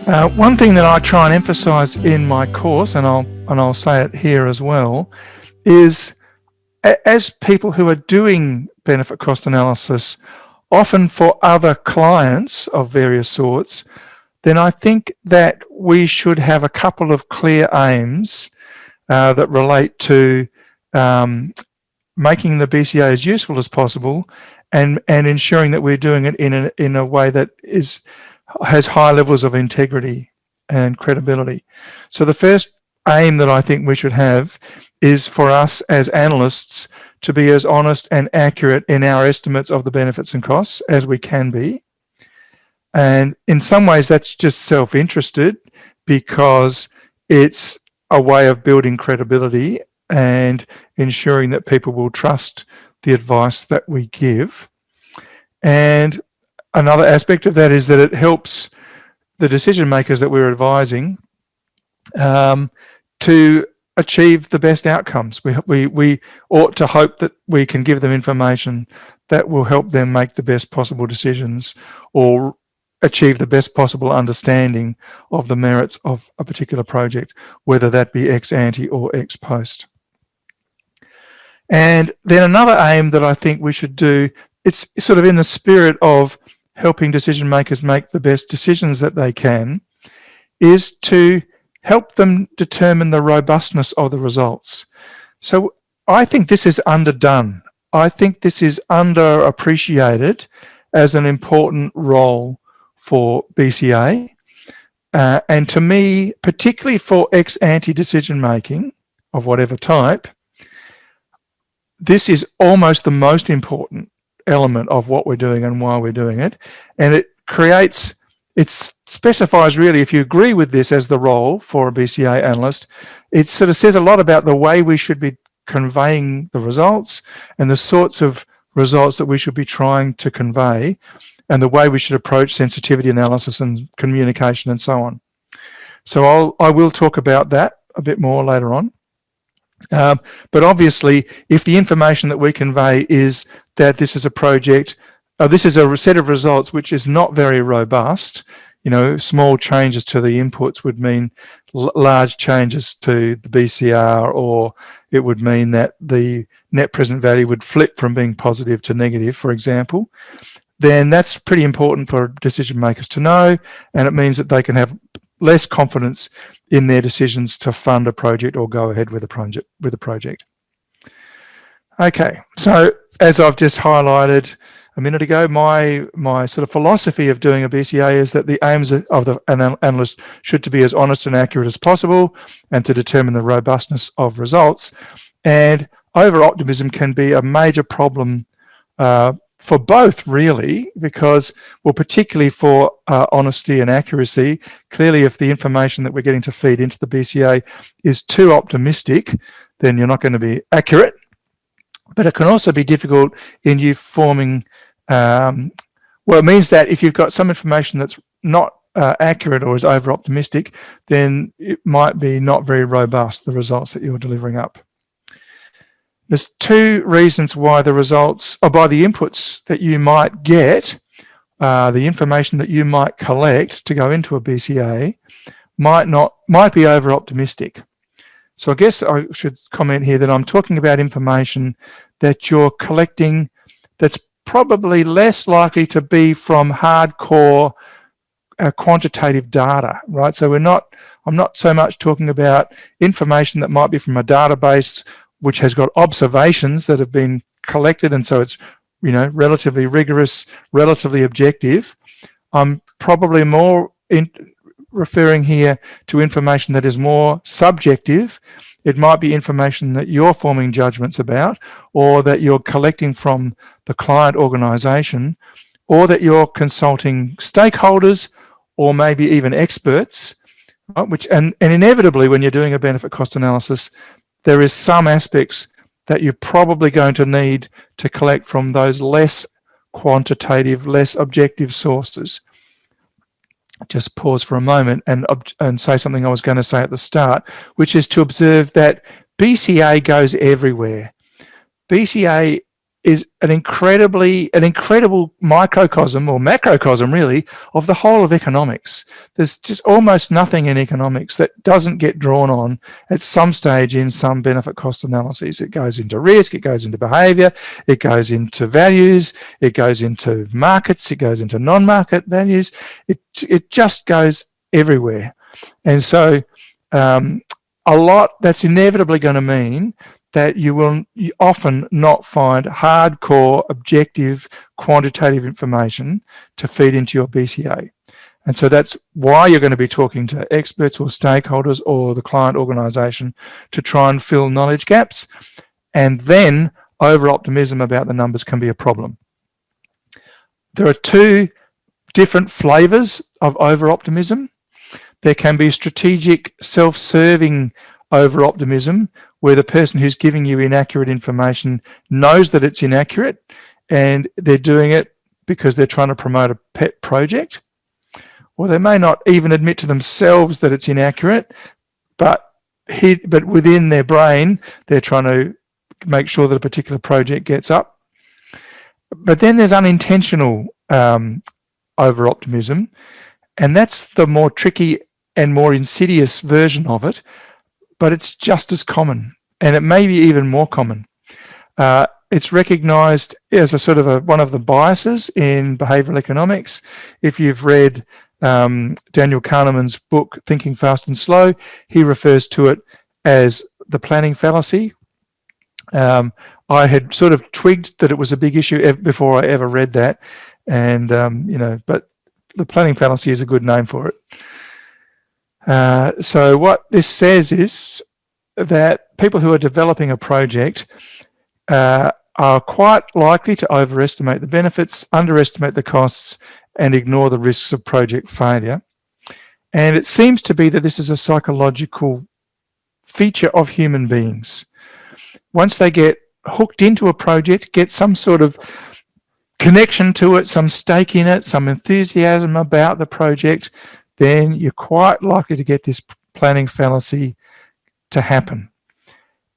One thing that I try and emphasise in my course, and I'll say it here as well, is as people who are doing benefit cost analysis, often for other clients of various sorts, then I think that we should have a couple of clear aims that relate to making the BCA as useful as possible and ensuring that we're doing it in a way that has high levels of integrity and credibility. So the first aim that I think we should have is for us as analysts to be as honest and accurate in our estimates of the benefits and costs as we can be. And in some ways that's just self-interested because it's a way of building credibility and ensuring that people will trust the advice that we give. And another aspect of that is that it helps the decision makers that we're advising to achieve the best outcomes. We ought to hope that we can give them information that will help them make the best possible decisions or achieve the best possible understanding of the merits of a particular project, whether that be ex ante or ex post. And then another aim that I think we should do, it's sort of in the spirit of helping decision makers make the best decisions that they can, is to help them determine the robustness of the results. So I think this is underdone. I think this is underappreciated as an important role for BCA. And to me, particularly for ex-ante decision making of whatever type, this is almost the most important element of what we're doing and why we're doing it. And it specifies really, if you agree with this as the role for a BCA analyst, it sort of says a lot about the way we should be conveying the results and the sorts of results that we should be trying to convey and the way we should approach sensitivity analysis and communication and so on. So I will talk about that a bit more later on. But obviously, if the information that we convey is that this is a project, this is a set of results which is not very robust, small changes to the inputs would mean large changes to the BCR, or it would mean that the net present value would flip from being positive to negative, for example, then that's pretty important for decision makers to know, and it means that they can have less confidence in their decisions to fund a project or go ahead with a project. Okay, so as I've just highlighted a minute ago, my sort of philosophy of doing a BCA is that the aims of the analyst should to be as honest and accurate as possible and to determine the robustness of results. And over-optimism can be a major problem for both, really, because, well, particularly for honesty and accuracy. Clearly, if the information that we're getting to feed into the BCA is too optimistic, then you're not going to be accurate. But it can also be difficult in you forming, well, it means that if you've got some information that's not accurate or is over-optimistic, then it might be not very robust, the results that you're delivering up. There's two reasons why the results, or by the inputs that you might get, the information that you might collect to go into a BCA might be over-optimistic. So I guess I should comment here that I'm talking about information that you're collecting that's probably less likely to be from hardcore quantitative data, right? So I'm not so much talking about information that might be from a database which has got observations that have been collected, and so it's relatively rigorous, relatively objective. I'm probably more referring here to information that is more subjective. It might be information that you're forming judgments about, or that you're collecting from the client organisation, or that you're consulting stakeholders, or maybe even experts, right? And inevitably, when you're doing a benefit cost analysis, there is some aspects that you're probably going to need to collect from those less quantitative, less objective sources. Just pause for a moment and say something I was going to say at the start, which is to observe that BCA goes everywhere. BCA is an incredible microcosm or macrocosm, really, of the whole of economics. There's just almost nothing in economics that doesn't get drawn on at some stage in some benefit cost analyses. It goes into risk, it goes into behavior, it goes into values, it goes into markets, it goes into non-market values. It just goes everywhere. And so a lot that's inevitably going to mean that you will often not find hardcore, objective, quantitative information to feed into your BCA. And so that's why you're going to be talking to experts or stakeholders or the client organisation to try and fill knowledge gaps. And then over-optimism about the numbers can be a problem. There are two different flavours of over-optimism. There can be strategic, self-serving over-optimism, where the person who's giving you inaccurate information knows that it's inaccurate and they're doing it because they're trying to promote a pet project. Or they may not even admit to themselves that it's inaccurate, but within their brain, they're trying to make sure that a particular project gets up. But then there's unintentional over-optimism, and that's the more tricky and more insidious version of it, but it's just as common, and it may be even more common. It's recognised as a sort of one of the biases in behavioural economics. If you've read Daniel Kahneman's book, Thinking Fast and Slow, he refers to it as the planning fallacy. I had sort of twigged that it was a big issue before I ever read that, and but the planning fallacy is a good name for it. So what this says is that people who are developing a project are quite likely to overestimate the benefits, underestimate the costs, and ignore the risks of project failure. And it seems to be that this is a psychological feature of human beings. Once they get hooked into a project, get some sort of connection to it, some stake in it, some enthusiasm about the project, then you're quite likely to get this planning fallacy to happen.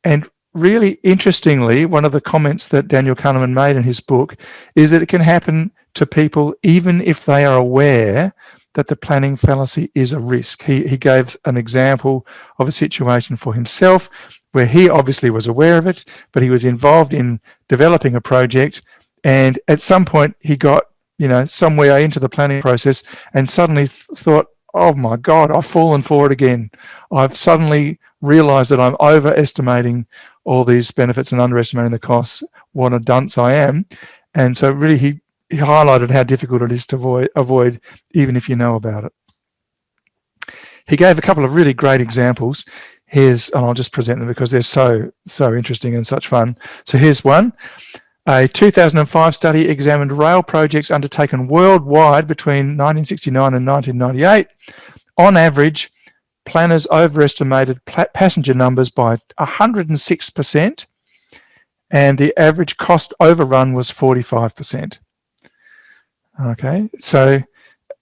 And really interestingly, one of the comments that Daniel Kahneman made in his book is that it can happen to people even if they are aware that the planning fallacy is a risk. He gave an example of a situation for himself where he obviously was aware of it, but he was involved in developing a project, and at some point he got somewhere into the planning process and suddenly thought, oh my God, I've fallen for it again. I've suddenly realized that I'm overestimating all these benefits and underestimating the costs. What a dunce I am. And so really he highlighted how difficult it is to avoid even if you know about it. He gave a couple of really great examples. And I'll just present them because they're so interesting and such fun. So here's one. A 2005 study examined rail projects undertaken worldwide between 1969 and 1998. On average, planners overestimated passenger numbers by 106%, and the average cost overrun was 45%. Okay, so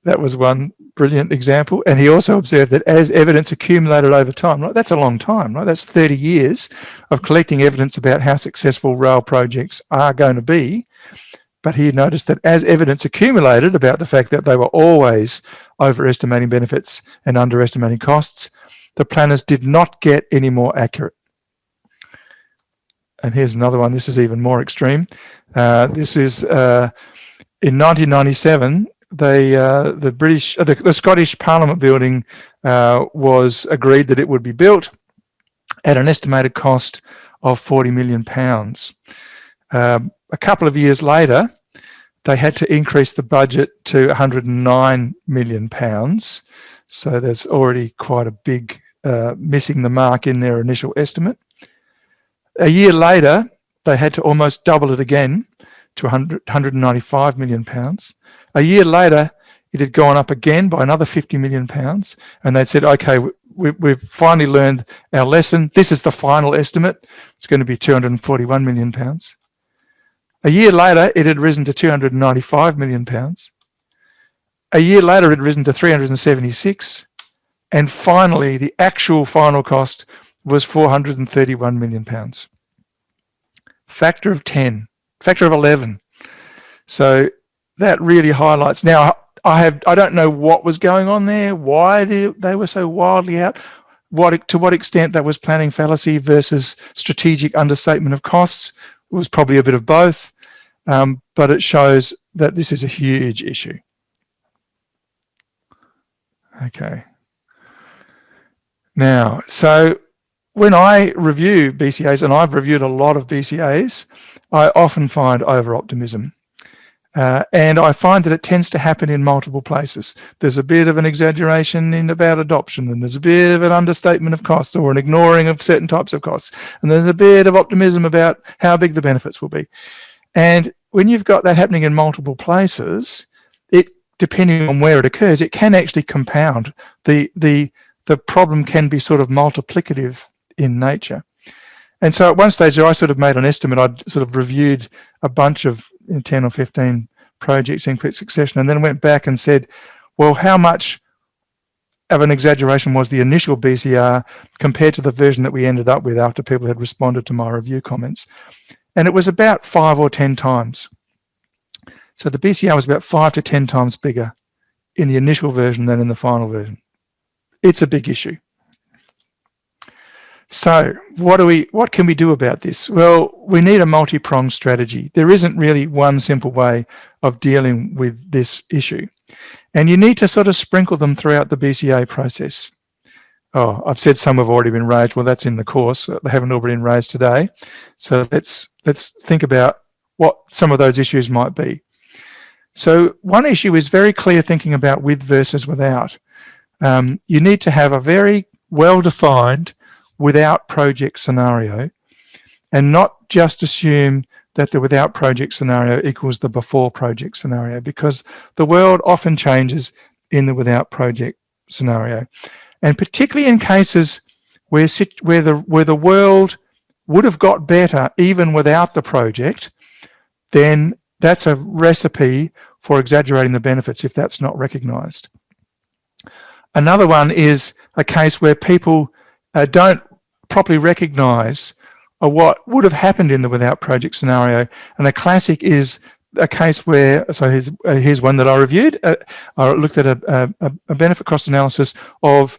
that was one brilliant example. And he also observed that as evidence accumulated over time, right, that's a long time, right? That's 30 years of collecting evidence about how successful rail projects are going to be. But he noticed that as evidence accumulated about the fact that they were always overestimating benefits and underestimating costs, the planners did not get any more accurate. And here's another one. This is even more extreme. This is in 1997. The Scottish Parliament building was agreed that it would be built at an estimated cost of £40 million. A couple of years later, they had to increase the budget to £109 million. So there's already quite a big missing the mark in their initial estimate. A year later, they had to almost double it again to £195 million. A year later, it had gone up again by another £50 million, and they said, okay, we've finally learned our lesson. This is the final estimate. It's going to be £241 million. A year later, it had risen to £295 million. A year later, it had risen to 376, and finally, the actual final cost was £431 million. Factor of 10. factor of 11. So that really highlights. Now, I don't know what was going on there, why they were so wildly out, to what extent that was planning fallacy versus strategic understatement of costs. It was probably a bit of both, but it shows that this is a huge issue. Okay. Now, so when I review BCAs, and I've reviewed a lot of BCAs, I often find over-optimism. And I find that it tends to happen in multiple places. There's a bit of an exaggeration about adoption, and there's a bit of an understatement of costs or an ignoring of certain types of costs. And there's a bit of optimism about how big the benefits will be. And when you've got that happening in multiple places, depending on where it occurs, it can actually compound. The problem can be sort of multiplicative in nature. And so at one stage I sort of made an estimate. I'd sort of reviewed a bunch of 10 or 15 projects in quick succession, and then went back and said, well, how much of an exaggeration was the initial BCR compared to the version that we ended up with after people had responded to my review comments? And it was about 5 or 10 times. So the BCR was about 5 to 10 times bigger in the initial version than in the final version. It's a big issue. So what can we do about this? Well, we need a multi-pronged strategy. There isn't really one simple way of dealing with this issue. And you need to sort of sprinkle them throughout the BCA process. Oh, I've said some have already been raised. Well, that's in the course. They haven't all been raised today. So let's think about what some of those issues might be. So one issue is very clear thinking about with versus without. You need to have a very well-defined without project scenario, and not just assume that the without project scenario equals the before project scenario, because the world often changes in the without project scenario. And particularly in cases where the world would have got better even without the project, then that's a recipe for exaggerating the benefits if that's not recognised. Another one is a case where people don't properly recognise what would have happened in the without project scenario. And a classic is a case where, so here's one that I reviewed. I looked at a benefit cost analysis of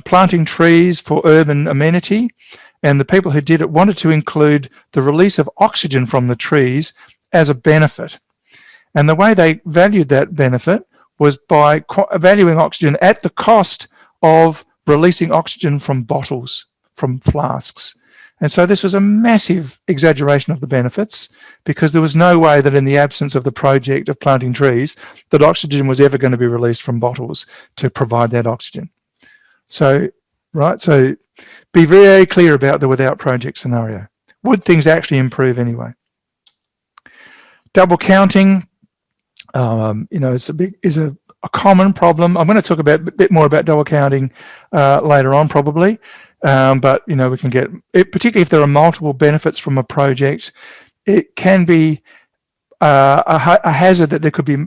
planting trees for urban amenity, and the people who did it wanted to include the release of oxygen from the trees as a benefit. And the way they valued that benefit was by valuing oxygen at the cost of releasing oxygen from bottles, from flasks. And so this was a massive exaggeration of the benefits, because there was no way that in the absence of the project of planting trees, that oxygen was ever going to be released from bottles to provide that oxygen. So, right, so be very clear about the without project scenario. Would things actually improve anyway? Double counting, is a common problem. I'm going to talk a bit more about double counting later on, probably. But we can get it, particularly if there are multiple benefits from a project. It can be a hazard that there could be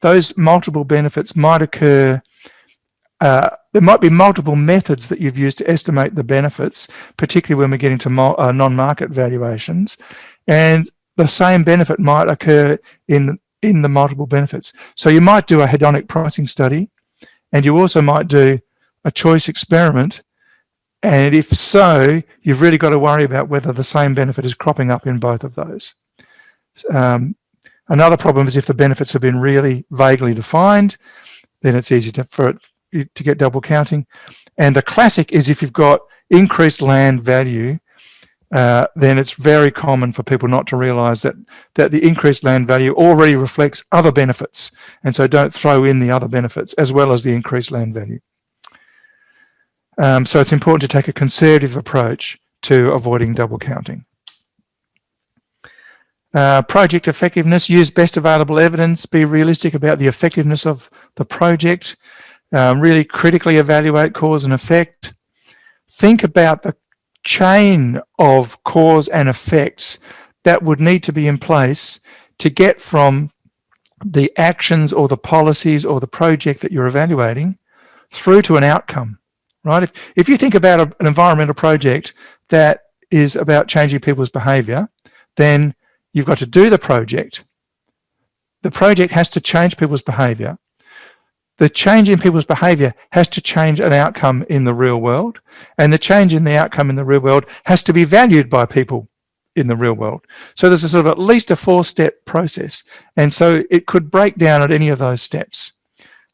those multiple benefits might occur. There might be multiple methods that you've used to estimate the benefits, particularly when we get into non-market valuations, and the same benefit might occur in the multiple benefits. So you might do a hedonic pricing study, and you also might do a choice experiment. And if so, you've really got to worry about whether the same benefit is cropping up in both of those. Another problem is if the benefits have been really vaguely defined, then it's easy to get double counting. And the classic is if you've got increased land value, then it's very common for people not to realise that the increased land value already reflects other benefits. And so don't throw in the other benefits as well as the increased land value. So it's important to take a conservative approach to avoiding double counting. Project effectiveness, use best available evidence, be realistic about the effectiveness of the project, really critically evaluate cause and effect. Think about the chain of cause and effects that would need to be in place to get from the actions or the policies or the project that you're evaluating through to an outcome, right? If you think about an environmental project that is about changing people's behaviour, then you've got to do the project. The project has to change people's behaviour. The change in people's behaviour has to change an outcome in the real world, and the change in the outcome in the real world has to be valued by people in the real world. So there's a sort of at least a 4-step process, and so it could break down at any of those steps,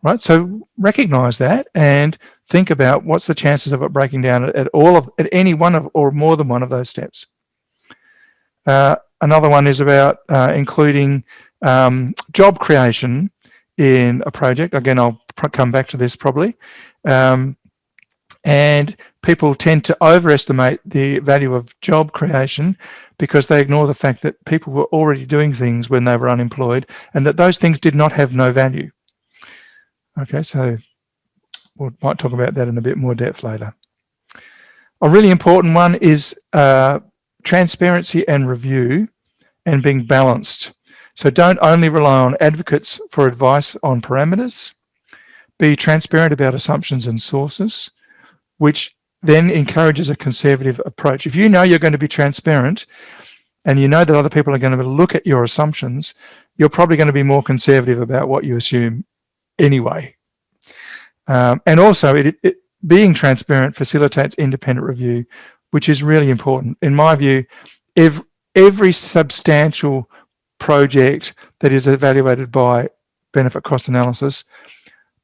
right? So recognise that and think about what's the chances of it breaking down at any one of or more than one of those steps. Another one is about including job creation in a project. Again, I'll come back to this probably. And people tend to overestimate the value of job creation because they ignore the fact that people were already doing things when they were unemployed and that those things did not have no value. Okay, so we might talk about that in a bit more depth later. A really important one is transparency and review and being balanced. So don't only rely on advocates for advice on parameters. Be transparent about assumptions and sources, which then encourages a conservative approach. If you know you're going to be transparent and you know that other people are going to look at your assumptions, you're probably going to be more conservative about what you assume anyway. And also, being transparent facilitates independent review, which is really important. In my view, every substantial project that is evaluated by benefit cost analysis,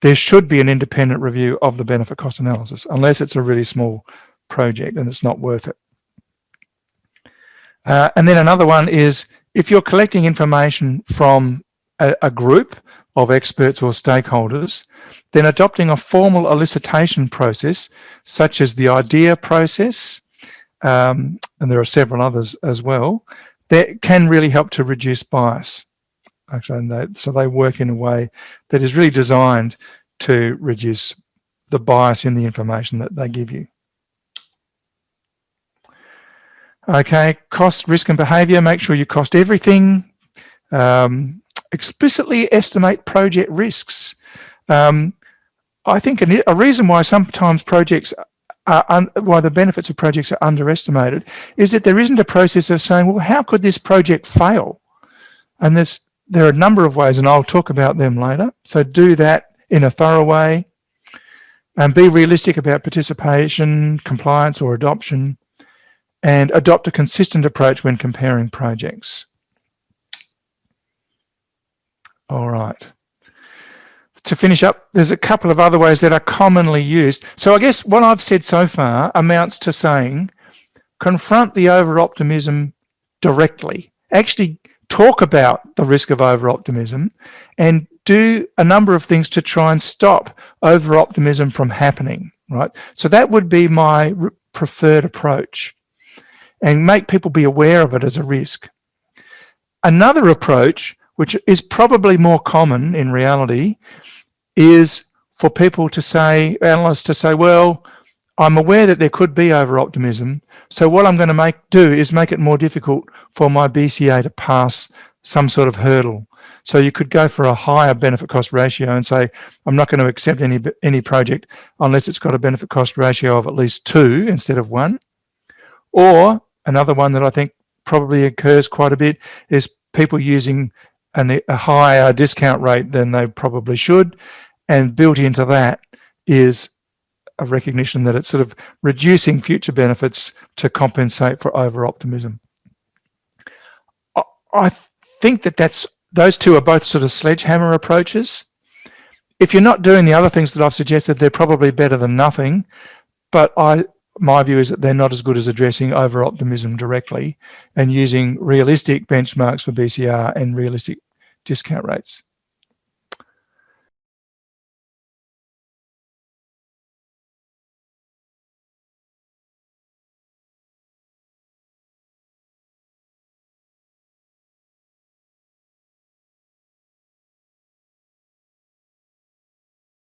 there should be an independent review of the benefit cost analysis, unless it's a really small project and it's not worth it. And then another one is, if you're collecting information from a group of experts or stakeholders, then adopting a formal elicitation process, such as the idea process, and there are several others as well, that can really help to reduce bias. Actually, so they work in a way that is really designed to reduce the bias in the information that they give you. Okay, cost, risk and behaviour. Make sure you cost everything. Explicitly estimate project risks. I think a reason why sometimes projects why the benefits of projects are underestimated is that there isn't a process of saying, well, how could this project fail? And there are a number of ways, and I'll talk about them later. So do that in a thorough way, and be realistic about participation, compliance or adoption, and adopt a consistent approach when comparing projects. All right. To finish up, there's a couple of other ways that are commonly used. So I guess what I've said so far amounts to saying, confront the over-optimism directly. Actually talk about the risk of over-optimism and do a number of things to try and stop over-optimism from happening, right? So that would be my preferred approach, and make people be aware of it as a risk. Another approach, which is probably more common in reality, is for people to say, analysts to say, well, I'm aware that there could be over-optimism, so what I'm going to do is make it more difficult for my BCA to pass some sort of hurdle. So you could go for a higher benefit cost ratio and say, I'm not going to accept any project unless it's got a benefit cost ratio of at least 2 instead of 1. Or another one that I think probably occurs quite a bit is people using a higher discount rate than they probably should, and built into that is a recognition that it's sort of reducing future benefits to compensate for over-optimism. I think that those two are both sort of sledgehammer approaches. If you're not doing the other things that I've suggested, they're probably better than nothing, but my view is that they're not as good as addressing over-optimism directly and using realistic benchmarks for BCR and realistic discount rates.